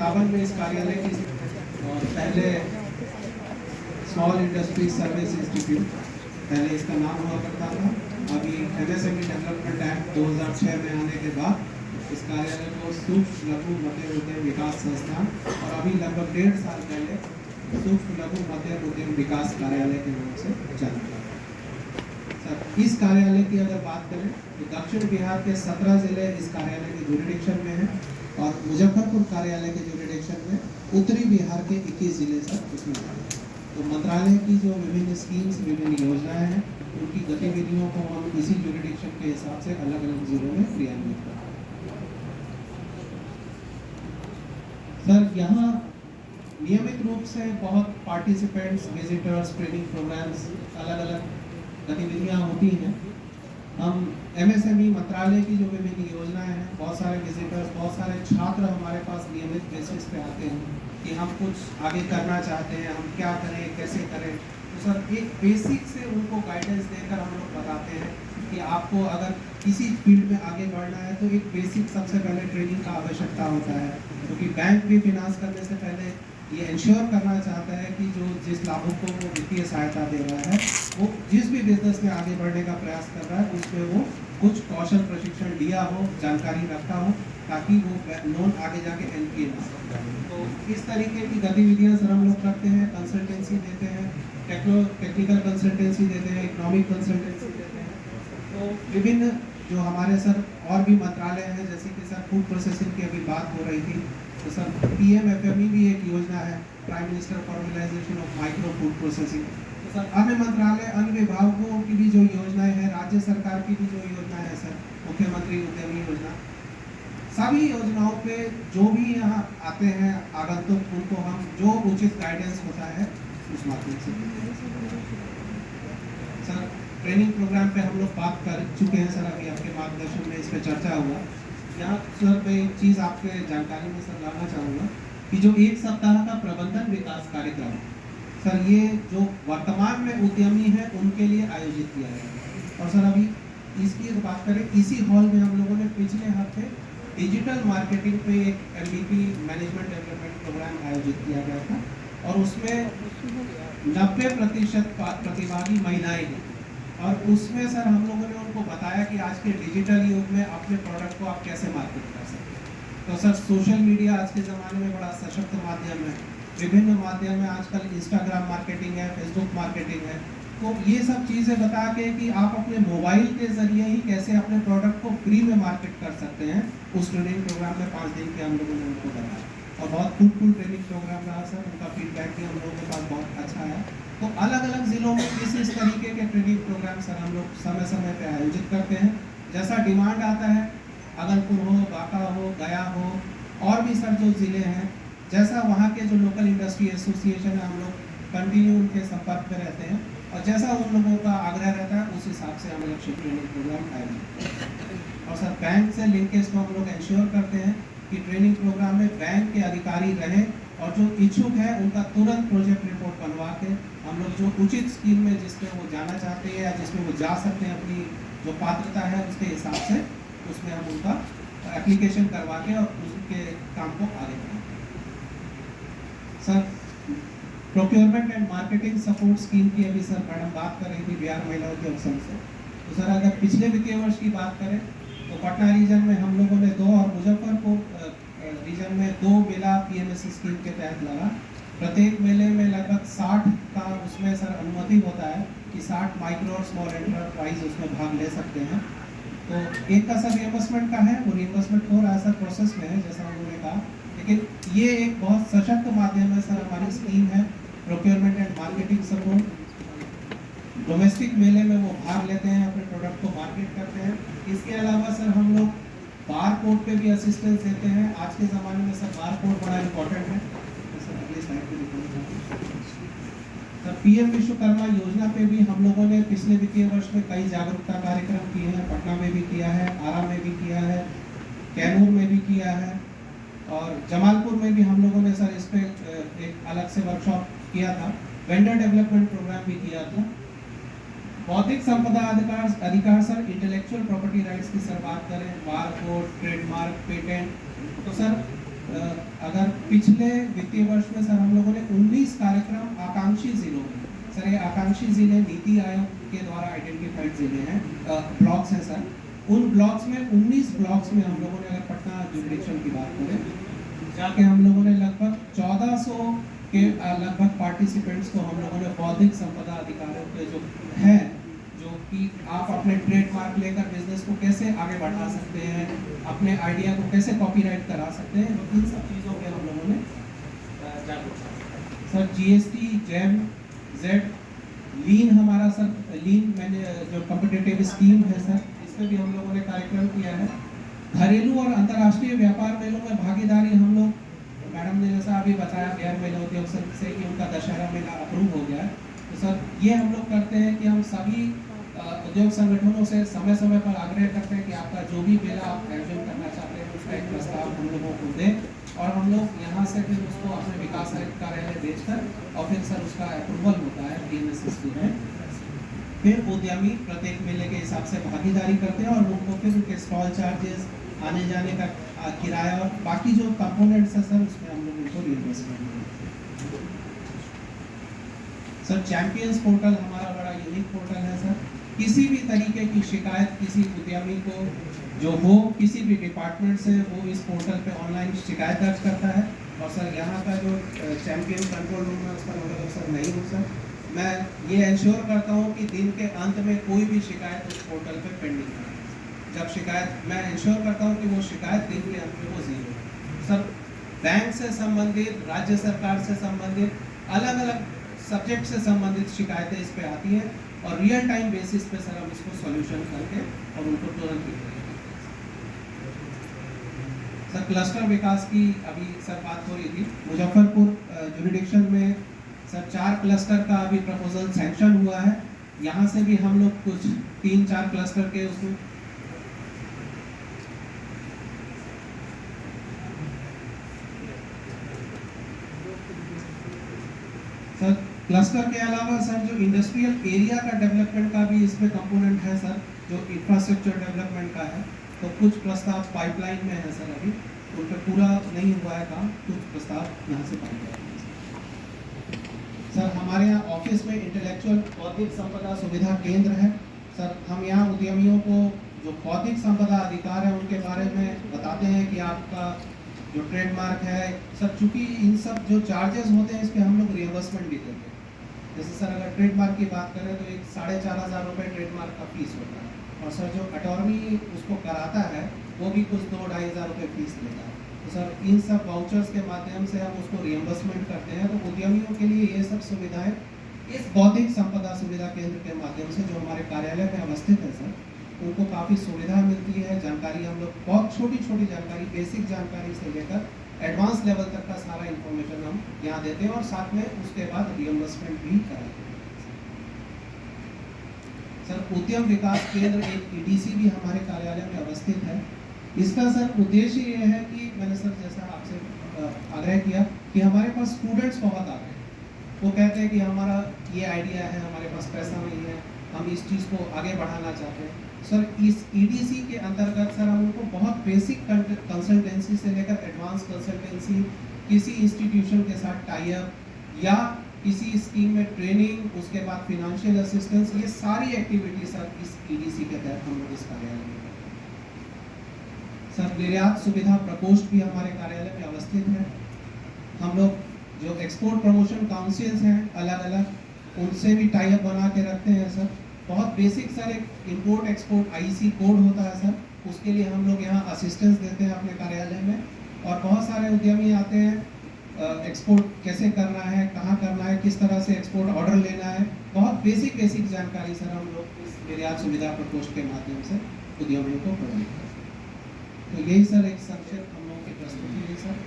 57 में इस कार्यालय की और पहले स्मॉल इंडस्ट्री सर्विस इंस्टीट्यूट पहले इसका नाम हुआ करता था। अभी एमएसएमई डेवलपमेंट एक्ट 2006 में आने के बाद इस कार्यालय को सूक्ष्म लघु मध्यम उद्यम विकास संस्थान और अभी लगभग 1.5 साल पहले सूक्ष्म लघु मध्यम उद्यम विकास कार्यालय के नाम से जाना जाता है। सर, इस कार्यालय की अगर बात करें तो दक्षिण बिहार के 17 जिले इस कार्यालय के जुरिडिक्शन में हैं और मुजफ्फरपुर कार्यालय के जुरिडिक्शन में उत्तरी बिहार के 21 जिले सर उसमें हैं। तो मंत्रालय की जो विभिन्न स्कीम्स विभिन्न योजनाएं हैं उनकी गतिविधियों को हम इसी जुरिडिक्शन के हिसाब से अलग अलग जिलों में क्रियान्वित करते हैं। सर, यहाँ नियमित रूप से बहुत पार्टिसिपेंट्स, विजिटर्स, ट्रेनिंग प्रोग्राम्स, अलग अलग गतिविधियाँ होती हैं। हम एमएसएमई मंत्रालय की जो विभिन्न योजनाएं हैं, बहुत सारे विजिटर्स, बहुत सारे छात्र हमारे पास नियमित बेसिस पे आते हैं कि हम कुछ आगे करना चाहते हैं, हम क्या करें, कैसे करें। तो सर एक बेसिक से उनको गाइडेंस देकर हम लोग बताते हैं कि आपको अगर किसी फील्ड में आगे बढ़ना है तो एक बेसिक सबसे पहले ट्रेनिंग का आवश्यकता होता है, क्योंकि बैंक भी फिनांस करने से पहले ये इंश्योर करना चाहता है कि जो जिस लाभुक को वो वित्तीय सहायता दे रहा है वो जिस भी बिजनेस में आगे बढ़ने का प्रयास कर रहा है उसमें वो कुछ कौशल प्रशिक्षण लिया हो, जानकारी रखता हो, ताकि वो लोन आगे जाके एनपीए ना हो। तो इस तरीके की गतिविधियां सर हम लोग करते हैं। कंसल्टेंसी देते हैं, टेक्निकल कंसल्टेंसी देते हैं, इकोनॉमिक कंसल्टेंसी देते हैं। तो विभिन्न जो हमारे सर और भी मंत्रालय हैं, जैसे कि सर फूड प्रोसेसिंग की अभी बात हो रही थी, तो सर पीएमएफएमई भी एक योजना है, prime minister formalisation of micro food processing. तो सर अन्य मंत्रालय, अन्य विभागों की भी जो योजनाएं हैं, राज्य सरकार की भी जो योजनाएं हैं सर, मुख्यमंत्री उद्यमी योजना, सभी योजनाओं पे जो भी यहाँ आते हैं आगंतुक, उनको हम जो उचित गाइडेंस होता है उस माध्यम से सर ट्रेनिंग प्रोग्राम पे हम लोग बात कर चुके हैं सर। अभी आपके मार्गदर्शन में इस पर चर्चा हुआ। यहाँ सर मैं एक चीज़ आपके जानकारी में सर लाना चाहूँगा कि जो 1 सप्ताह का प्रबंधन विकास कार्यक्रम सर, ये जो वर्तमान में उद्यमी है उनके लिए आयोजित किया गया है। और सर अभी इसकी बात करें, इसी हॉल में हम लोगों ने पिछले हफ्ते डिजिटल मार्केटिंग पे एक एमबीपी मैनेजमेंट डेवलपमेंट प्रोग्राम आयोजित किया गया था और उसमें 90% प्रतिभागी महिलाएं हैं। और उसमें सर हम लोगों ने उनको बताया कि आज के डिजिटल युग में अपने प्रोडक्ट को आप कैसे मार्केट कर सकते हैं। तो सर सोशल मीडिया आज के ज़माने में बड़ा सशक्त माध्यम है, विभिन्न माध्यम है, आजकल इंस्टाग्राम मार्केटिंग है, फेसबुक मार्केटिंग है। तो ये सब चीज़ें बता के कि आप अपने मोबाइल के ज़रिए ही कैसे अपने प्रोडक्ट को फ्री में मार्केट कर सकते हैं, उस ट्रेनिंग प्रोग्राम में 5 दिन के हम लोगों ने उनको बताया और बहुत फ्रूटफुल ट्रेनिंग प्रोग्राम रहा सर। उनका फीडबैक भी हम लोगों के पास बहुत अच्छा है। तो अलग अलग ज़िलों में इस तरीके के ट्रेनिंग प्रोग्राम सर हम लोग समय समय पर आयोजित करते हैं। जैसा डिमांड आता है, अगलपुर हो, बांका हो, गया हो, और भी सर जो ज़िले हैं, जैसा वहाँ के जो लोकल इंडस्ट्री एसोसिएशन है, हम लोग कंटिन्यू उनके संपर्क में रहते हैं और जैसा उन लोगों का आग्रह रहता है उस हिसाब से हम लोग ट्रेनिंग प्रोग्राम आयोजित करते हैं। और सर बैंक से लिंकेज को हम लोग इंश्योर करते हैं कि ट्रेनिंग प्रोग्राम में बैंक के अधिकारी रहें और जो इच्छुक है उनका तुरंत प्रोजेक्ट रिपोर्ट बनवा के हम लोग जो उचित स्कीम में जिसमें वो जाना चाहते हैं या जिसमें वो जा सकते हैं, अपनी जो पात्रता है उसके हिसाब से उसमें हम उनका एप्लीकेशन करवा के और उसके काम को आगे बढ़ाते हैं। Sir procurement and marketing support scheme की अभी सर मैडम बात कर रही थी बिहार महिला उद्योग संघ से। तो सर अगर पिछले वित्तीय वर्ष की बात करें तो पटना रीजन में हम लोगों ने 2 और मुजफ्फरपुर रीजन में 2 मेला पीएमएस स्कीम के तहत लगा। प्रत्येक मेले में लगभग 60 का उसमें सर अनुमति होता है कि 60 माइक्रो और स्मॉल एंटरप्राइज उसमें भाग ले सकते हैं। तो एक का सर रिइंबर्समेंट का है, वो रिइंबर्समेंट हो रहा है सर, प्रोसेस में है जैसा उन्होंने कहा। लेकिन ये एक बहुत सशक्त माध्यम है सर, हमारी स्कीम है procurement and marketing support. Domestic मेले में वो भाग लेते हैं, अपने प्रोडक्ट को मार्केट करते हैं। इसके अलावा सर हम लोग बार कोड पे भी असिस्टेंस देते हैं। आज के ज़माने में सर बार कोड बड़ा इम्पोर्टेंट है। सर अगले स्लाइड पे दिखाना सर पीएम विश्वकर्मा योजना पे भी हम लोगों ने पिछले वित्तीय वर्ष में कई जागरूकता कार्यक्रम किए हैं। पटना में भी किया है, आरा में भी किया है, कैमूर में भी किया है और जमालपुर में भी हम लोगों ने सर इस पर एक अलग से वर्कशॉप किया था। वेंडर डेवलपमेंट प्रोग्राम भी किया था। बौद्धिक संपदा अधिकार सर, इंटेलेक्चुअल प्रॉपर्टी राइट्स की सर बात करें, बार कोड, ट्रेडमार्क, पेटेंट, तो सर अगर पिछले वित्तीय वर्ष में सर हम लोगों ने 19 कार्यक्रम आकांक्षी जिलों में, सर ये आकांक्षी जिले नीति आयोग के द्वारा आइडेंटिफाइड जिले हैं, ब्लॉक्स हैं सर, उन ब्लॉक्स में 19 ब्लॉक्स में हम लोगों ने, अगर पटना जुरिडिक्शन की बात करें, जाके हम लोगों ने लगभग 1400 के लगभग पार्टिसिपेंट्स को हम लोगों ने बौद्धिक संपदा अधिकारों के जो है, जो कि आप अपने ट्रेडमार्क लेकर बिजनेस को कैसे आगे बढ़ा सकते हैं, अपने आइडिया को कैसे कॉपीराइट करा सकते हैं, इन सब चीज़ों पे हम लोगों ने जागरूकता। सर जीएसटी, जैम, जेड, लीन हमारा सर लीन मैंने जो कॉम्पिटिटिव स्कीम है सर, इसमें भी हम लोगों ने कार्यक्रम किया है। घरेलू और अंतर्राष्ट्रीय व्यापार मेलों में भागीदारी हम लोग, मैडम ने जैसा अभी बताया गैर मेला उद्योग संघ से कि उनका दशहरा मेला अप्रूव हो गया है, तो सर ये हम लोग करते हैं कि हम सभी उद्योग संगठनों से समय समय पर आग्रह करते हैं कि आपका जो भी मेला आप आयोजन करना चाहते हैं उसका एक प्रस्ताव हम लोगों को दें, और हम लोग यहाँ से फिर उसको अपने विकास आयुक्त कार्यालय भेजकर और फिर सर उसका अप्रूवल होता है DNSSP में। फिर उद्यमी प्रत्येक मेले के हिसाब से भागीदारी करते हैं और उनको फिर उनके स्टॉल चार्जेस, आने जाने का किराया और बाकी जो कंपोनेंट्स है सर उसमें हम लोग उनको रिइंबर्समेंट देते हैं। सर चैंपियंस पोर्टल हमारा बड़ा यूनिक पोर्टल है सर, किसी भी तरीके की शिकायत किसी उद्यमी को जो हो किसी भी डिपार्टमेंट से, वो इस पोर्टल पे ऑनलाइन शिकायत दर्ज करता है। और सर यहाँ का जो चैंपियन कंट्रोल रूम है उसका मतलब सर नहीं हूँ सर, मैं ये इंश्योर करता हूँ कि दिन के अंत में कोई भी शिकायत उस पोर्टल पे पेंडिंग है। जब शिकायत, मैं इंश्योर करता हूँ कि वो शिकायत दिन के अंत में वो जीरो। सर बैंक से संबंधित, राज्य सरकार से संबंधित, अलग अलग सब्जेक्ट से संबंधित शिकायतें इस पे आती हैं और रियल टाइम बेसिस पे सर हम इसको सॉल्यूशन करके और उनको तुरंत भी करेंगे। सर क्लस्टर विकास की अभी सर बात हो रही थी, मुजफ्फरपुर जुरिडिक्शन में सर 4 क्लस्टर का अभी प्रपोजल सैंक्शन हुआ है। यहाँ से भी हम लोग कुछ 3-4 क्लस्टर के उसमें सर क्लस्टर के अलावा सर जो इंडस्ट्रियल एरिया का डेवलपमेंट का भी इसमें कंपोनेंट है सर, जो इंफ्रास्ट्रक्चर डेवलपमेंट का है, तो कुछ प्रस्ताव पाइपलाइन में है सर, अभी उन पर पूरा नहीं हुआ है काम, कुछ प्रस्ताव यहाँ से पाइपलाइन में। सर हमारे यहाँ ऑफिस में इंटेलेक्चुअल बौद्धिक संपदा सुविधा केंद्र है सर, हम यहाँ उद्यमियों को जो बौद्धिक संपदा अधिकार है उनके बारे में बताते हैं कि आपका जो ट्रेडमार्क है सर, चूंकि इन सब जो चार्जेस होते हैं इस पर हम लोग रियम्बर्समेंट भी देते हैं। जैसे सर अगर ट्रेडमार्क की बात करें तो एक 4,500 रुपये ट्रेडमार्क का फीस होता है, और सर जो अटॉर्नी उसको कराता है वो भी कुछ 2-2,500 रुपये फीस लेता है। तो सर इन सब वाउचर्स के माध्यम से हम उसको रियम्बर्समेंट करते हैं। तो उद्यमियों के लिए ये सब सुविधाएं इस बौद्धिक संपदा सुविधा केंद्र के माध्यम से जो हमारे कार्यालय में अवस्थित है सर, उनको काफ़ी सुविधा मिलती है। जानकारी हम लोग बहुत छोटी छोटी जानकारी, बेसिक जानकारी से लेकर एडवांस लेवल तक का सारा इंफॉर्मेशन हम यहाँ देते हैं और साथ में उसके बाद रियम्बर्समेंट भी कराते हैं। सर उद्यम विकास केंद्र एक EDC भी हमारे कार्यालय में अवस्थित है। इसका सर उद्देश्य ये है कि मैंने सर जैसा आपसे आग्रह किया कि हमारे पास स्टूडेंट्स बहुत आ रहे हैं, वो कहते हैं कि हमारा ये आइडिया है, हमारे पास पैसा नहीं है, हम इस चीज़ को आगे बढ़ाना चाहते हैं। सर इस EDC के अंतर्गत सर हम उनको बहुत बेसिक कंसल्टेंसी से लेकर एडवांस कंसल्टेंसी, किसी इंस्टीट्यूशन के साथ टाई अप या किसी स्कीम में ट्रेनिंग, उसके बाद फिनेंशियल असिस्टेंस, ये सारी एक्टिविटी सर इस EDC के तहत हम लोग इस कार्यालय में करते हैं। सर निर्यात सुविधा प्रकोष्ठ भी हमारे कार्यालय में अवस्थित है। हम लोग जो एक्सपोर्ट प्रमोशन काउंसिल्स हैं अलग अलग, उनसे भी टाई अप बना के रखते हैं सर। बहुत बेसिक सर एक इंपोर्ट एक्सपोर्ट IEC कोड होता है सर, उसके लिए हम लोग यहाँ असिस्टेंस देते हैं अपने कार्यालय में। और बहुत सारे उद्यमी आते हैं, एक्सपोर्ट कैसे करना है, कहाँ करना है, किस तरह से एक्सपोर्ट ऑर्डर लेना है, बहुत बेसिक जानकारी सर हम लोग इस निर्यात सुविधा प्रकोष्ठ के माध्यम से उद्यमियों को प्रदान करते हैं। तो यही सर एक संक्षिप्त हम लोगों की प्रस्तुति है सर।